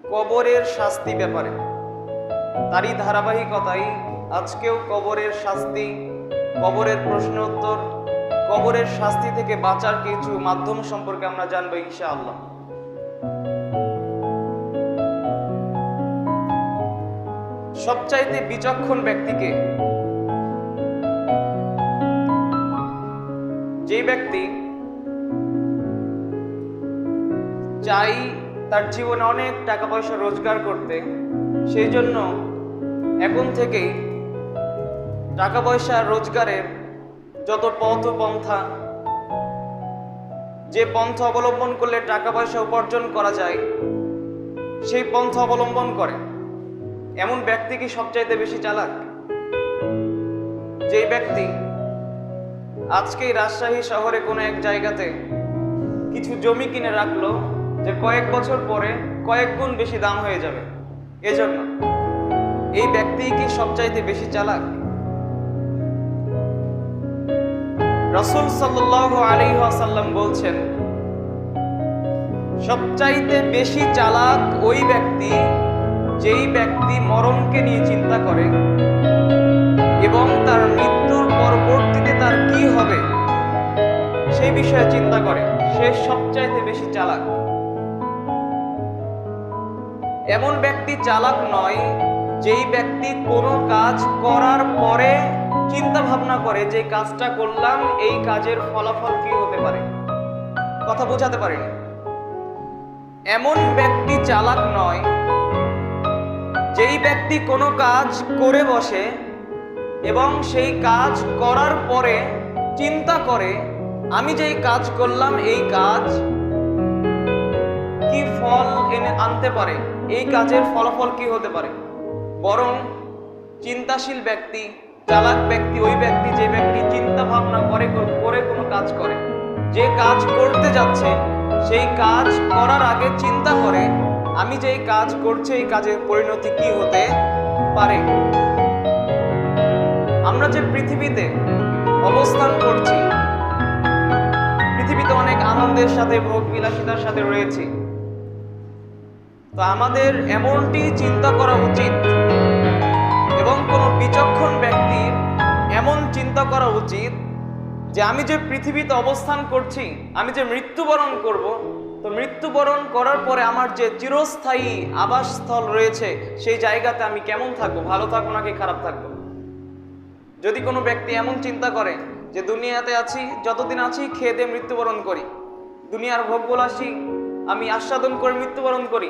কবরের শাস্তি ব্যাপারে। তারই ধারাবাহিকতায় আজকেও কবরের শাস্তি, কবরের প্রশ্ন উত্তর, কবরের শাস্তি থেকে বাঁচার কিছু মাধ্যম সম্পর্কে আমরা জানবো ইনশাআল্লাহ। সবচাইতে বিচক্ষণ ব্যক্তিকে, যে ব্যক্তি চাই তার জীবনে অনেক টাকা পয়সা রোজগার করতে, সেই জন্য এখন থেকেই টাকা পয়সা রোজগারের যত পথ পন্থা, যে পন্থা অবলম্বন করলে টাকা পয়সা উপার্জন করা যায়, সেই পন্থা অবলম্বন করে। এমন ব্যক্তি কি সবচাইতে বেশি চালাক? যেই ব্যক্তি আজকেই রাজশাহী শহরে কোনো এক জায়গাতে কিছু জমি কিনে রাখলো, যে কয়েক বছর পরে কয়েক গুণ বেশি দাম হয়ে যাবে, এজন্য এই ব্যক্তি কি সবচাইতে বেশি চালাক? রাসূল সাল্লাল্লাহু আলাইহি ওয়াসাল্লাম বলছেন, সবচাইতে বেশি চালাক ওই ব্যক্তি যেই ব্যক্তি মরণকে নিয়ে চিন্তা করে এবং তার মৃত্যুর পরবর্তীতে তার কি হবে সেই বিষয়ে চিন্তা করে, সে সবচাইতে বেশি চালাক। এমন ব্যক্তি চালাক নয় যেই ব্যক্তি কোনো কাজ করার পরে চিন্তা ভাবনা করে যে কাজটা করলাম এই কাজের ফলাফল কি হতে পারে। কথা বোঝাতে পারিনি। এমন ব্যক্তি চালাক নয় যেই ব্যক্তি কোনো কাজ করে বসে এবং সেই কাজ করার পরে চিন্তা করে আমি যেই কাজ করলাম এই কাজ কি ফল এনে আনতে পারে, এই কাজের ফলাফল কি হতে পারে। বরং চিন্তাশীল ব্যক্তি, চালাক ব্যক্তি ওই ব্যক্তি যে ব্যক্তি চিন্তা ভাবনা করে কোনো কাজ করে, যে কাজ করতে যাচ্ছে সেই কাজ করার আগে চিন্তা করে আমি যে কাজ করছি এই কাজের পরিণতি কি হতে পারে। আমরা যে পৃথিবীতে অবস্থান করছি, পৃথিবীতে অনেক আনন্দের সাথে ভোগ বিলাসিতার সাথে রয়েছি, তো আমাদের এমনটি চিন্তা করা উচিত এবং কোনো বিচক্ষণ ব্যক্তির এমন চিন্তা করা উচিত যে আমি যে পৃথিবীতে অবস্থান করছি, আমি যে মৃত্যুবরণ করব, তো মৃত্যুবরণ করার পরে আমার যে চিরস্থায়ী আবাসস্থল রয়েছে সেই জায়গাতে আমি কেমন থাকবো, ভালো থাকবো নাকি খারাপ থাকবো। যদি কোনো ব্যক্তি এমন চিন্তা করে যে দুনিয়াতে আছি, যতদিন আছি খেয়ে দিয়ে মৃত্যুবরণ করি, দুনিয়ার ভোগ বিলাসী আমি আস্বাদন করে মৃত্যুবরণ করি,